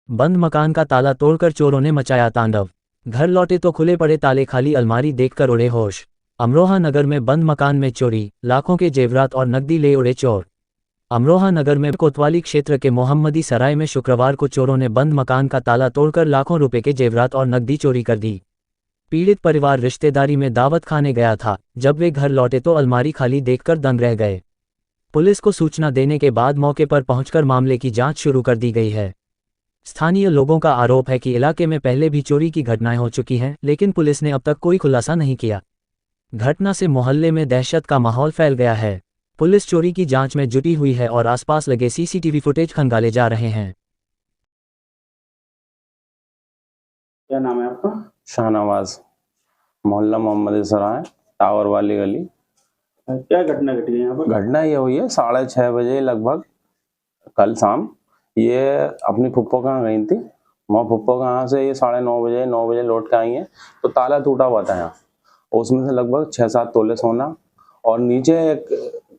बंद मकान का ताला तोड़कर चोरों ने मचाया तांडव। घर लौटे तो खुले पड़े ताले, खाली अलमारी देखकर उड़े होश। अमरोहा नगर में बंद मकान में चोरी, लाखों के जेवरात और नकदी ले उड़े चोर। अमरोहा नगर में कोतवाली क्षेत्र के मोहम्मदी सराय में शुक्रवार को चोरों ने बंद मकान का ताला तोड़कर लाखों रुपए के जेवरात और नकदी चोरी कर दी। पीड़ित परिवार रिश्तेदारी में दावत खाने गया था। जब वे घर लौटे तो अलमारी खाली देखकर दंग रह गए। पुलिस को सूचना देने के बाद मौके पर पहुंचकर मामले की जांच शुरू कर दी गई है। स्थानीय लोगों का आरोप है कि इलाके में पहले भी चोरी की घटनाएं हो चुकी हैं, लेकिन पुलिस ने अब तक कोई खुलासा नहीं किया। घटना से मोहल्ले में दहशत का माहौल फैल गया है। पुलिस चोरी की जांच में जुटी हुई है और आसपास लगे सीसीटीवी फुटेज खंगाले जा रहे हैं। क्या नाम है आपका? शाहनवाज, मोहल्ला मोहम्मद सराय, टावर वाली गली। क्या घटना घटी है यहाँ पर? घटना ये हुई है 6:30 बजे लगभग कल शाम। ये अपनी फुप्पो कहाँ गई थी, वहाँ फुप्पो कहाँ से ये 9:30 बजे लौट के आई हैं तो ताला टूटा हुआ था यहाँ। उसमें से लगभग 6-7 तोले सोना और नीचे एक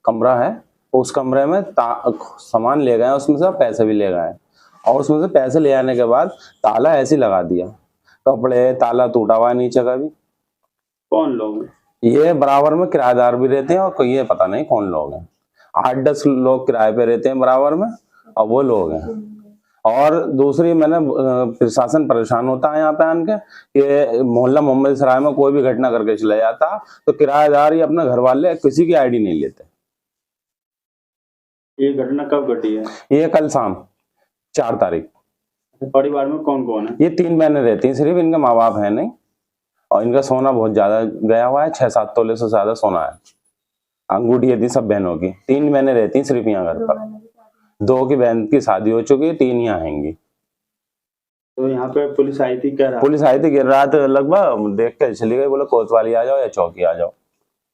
कमरा है, उस कमरे में सामान ले गए, उसमें से पैसे भी ले गए और उसमें से पैसे ले आने के बाद ताला ऐसे ही लगा दिया। कपड़े ताला टूटा हुआ है नीचे का भी। कौन लोग हैं? ये बराबर में किराएदार भी रहते हैं और कोई ये पता नहीं कौन लोग हैं। 8-10 लोग किराए पे रहते हैं बराबर में और वो लोग हैं। और दूसरी, मैंने प्रशासन परेशान होता है यहाँ पे आन के कि मोहल्ला मोहम्मद सराय में कोई भी घटना करके चला जाता तो किराएदार या अपने घर वाले किसी की आईडी नहीं लेते। ये घटना कब घटी है? ये कल शाम 4 तारीख। परिवार में कौन कौन है? ये 3 बहनें रहती हैं, सिर्फ इनके माँ बाप है नहीं और इनका सोना बहुत ज्यादा गया हुआ है, 6-7 तोले से ज्यादा सोना है। अंगूठी थी सब बहनों की। 3 बहनें रहती हैं सिर्फ यहाँ घर पर। 2 की बहन की शादी हो चुकी है, 3 यहाँ आएंगी। तो यहाँ पे पुलिस आई थी क्या? पुलिस आई थी रात लगभग, देख के चली गई, बोले कोतवाली आ जाओ या चौकी आ जाओ।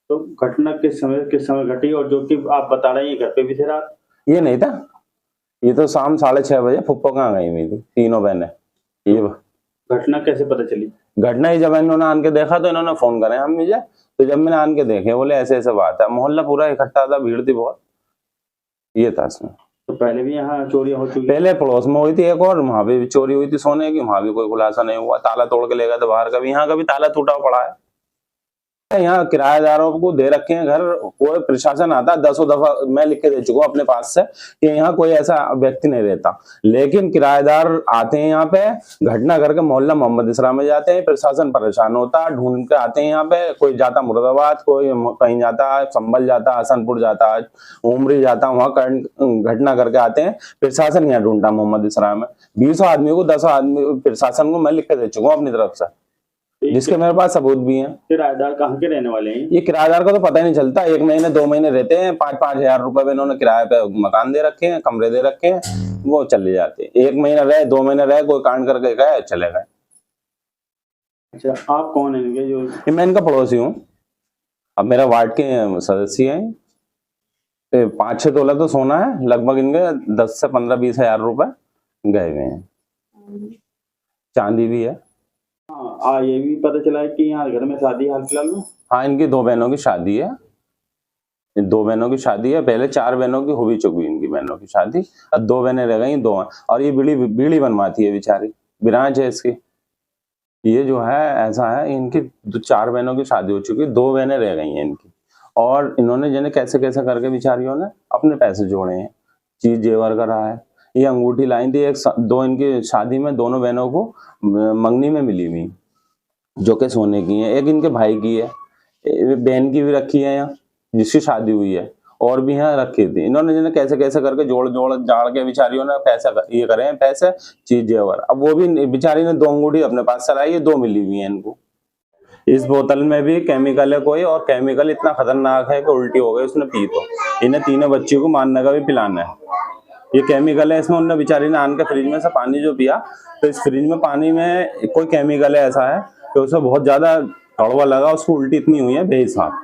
तो घटना किस समय घटी? और जो कि आप बता रहे हैं घर पे भी थे रात? ये नहीं था, ये तो शाम 6:30 बजे फुप्पो कहाँ गई हुई थी तीनों बहनें। ये घटना कैसे पता चली? घटना ही जब इन्होंने आन के देखा तो इन्होंने फोन करे हम मुझे, तो जब मैंने आन के देखे बोले ऐसे ऐसे बात है। मोहल्ला पूरा इकट्ठा था, भीड़ थी बहुत। ये था इसमें। तो पहले भी यहाँ चोरियां हो चुकी? पहले पड़ोस में हुई थी एक और, वहां भी चोरी हुई थी सोने की, वहां भी कोई खुलासा नहीं हुआ। ताला तोड़ के ले गए थे बाहर का भी, यहाँ का भी ताला टूटा पड़ा है। यहाँ किराएदारों को दे रखे हैं घर, कोई प्रशासन आता 10 दफा मैं लिख के दे चुका हूँ अपने पास से कि यहाँ कोई ऐसा व्यक्ति नहीं रहता, लेकिन किराएदार आते हैं यहाँ पे, घटना करके मोहल्ला मोहम्मद इसरा में जाते हैं। प्रशासन परेशान होता, ढूंढ के आते हैं यहाँ पे। कोई जाता मुरादाबाद, कोई कहीं जाता, संभल जाता, हसनपुर जाता, उमरी जाता, वहां घटना करके आते हैं। प्रशासन यहाँ ढूंढता मोहम्मद इसरा में। 20 आदमी को 10 आदमी प्रशासन को मैं लिख के दे चुका हूँ अपनी तरफ से, जिसके मेरे पास सबूत भी हैं। किराएदार कहाँ के रहने वाले हैं? ये किराएदार का तो पता ही नहीं चलता, 1 महीने 2 महीने रहते हैं। 5-5 हजार रुपए में इन्होंने किराए पे मकान दे रखे हैं, कमरे दे रखे हैं, वो चले जाते हैं। 1 महीना रहे, 2 महीने रहे, कोई कांड करके गए, चले गए। अच्छा, आप कौन है? जो मैं इनका पड़ोसी हूँ, अब मेरा वार्ड के सदस्य हैं। 5-6 तोला तो सोना है लगभग, इनके 10 से 15-20 हजार रुपए गए हुए हैं। चांदी भी है। ये भी पता चला है कि यहाँ घर में शादी हाल फिलहाल में? हाँ, इनकी 2 बहनों की शादी है। 2 बहनों की शादी है। पहले 4 बहनों की हो भी चुकी इनकी बहनों की शादी, अब 2 बहनें रह गई, 2। और ये बीड़ी बनवाती है बेचारी, बिरांच है इसकी। ये जो है ऐसा है, इनकी 4 बहनों की शादी हो चुकी, 2 बहनें रह गई हैं इनकी। और इन्होंने जिन्हें कैसे कैसे करके बेचारियों ने अपने पैसे जोड़े हैं, चीज जेवर करा है। ये अंगूठी लाई थी 2 इनकी शादी में, दोनों बहनों को मंगनी में मिली हुई, जो कि सोने की है। एक इनके भाई की है, बहन की भी रखी है यहाँ जिसकी शादी हुई है, और भी यहाँ रखी थी। इन्होंने जिन्हें कैसे कैसे करके जोड़ जाड़ के बेचारियों ने पैसा ये करे हैं, पैसे चीज जेवर। अब वो भी बेचारी ने 2 अंगूठी अपने पास चलाई है, 2 मिली हुई है इनको। इस बोतल में भी केमिकल है कोई, और केमिकल इतना खतरनाक है कि उल्टी हो गई उसने पी तो। इन्हें तीनों बच्चियों को मारने का भी प्लान है। ये केमिकल है इसमें। उन्होंने बेचारी ने आन के फ्रिज में से पानी जो पिया, तो इस फ्रिज में पानी में कोई केमिकल है ऐसा है कि उसे बहुत ज्यादा कड़वा लगा, उसको उल्टी इतनी हुई है बेहिसाब।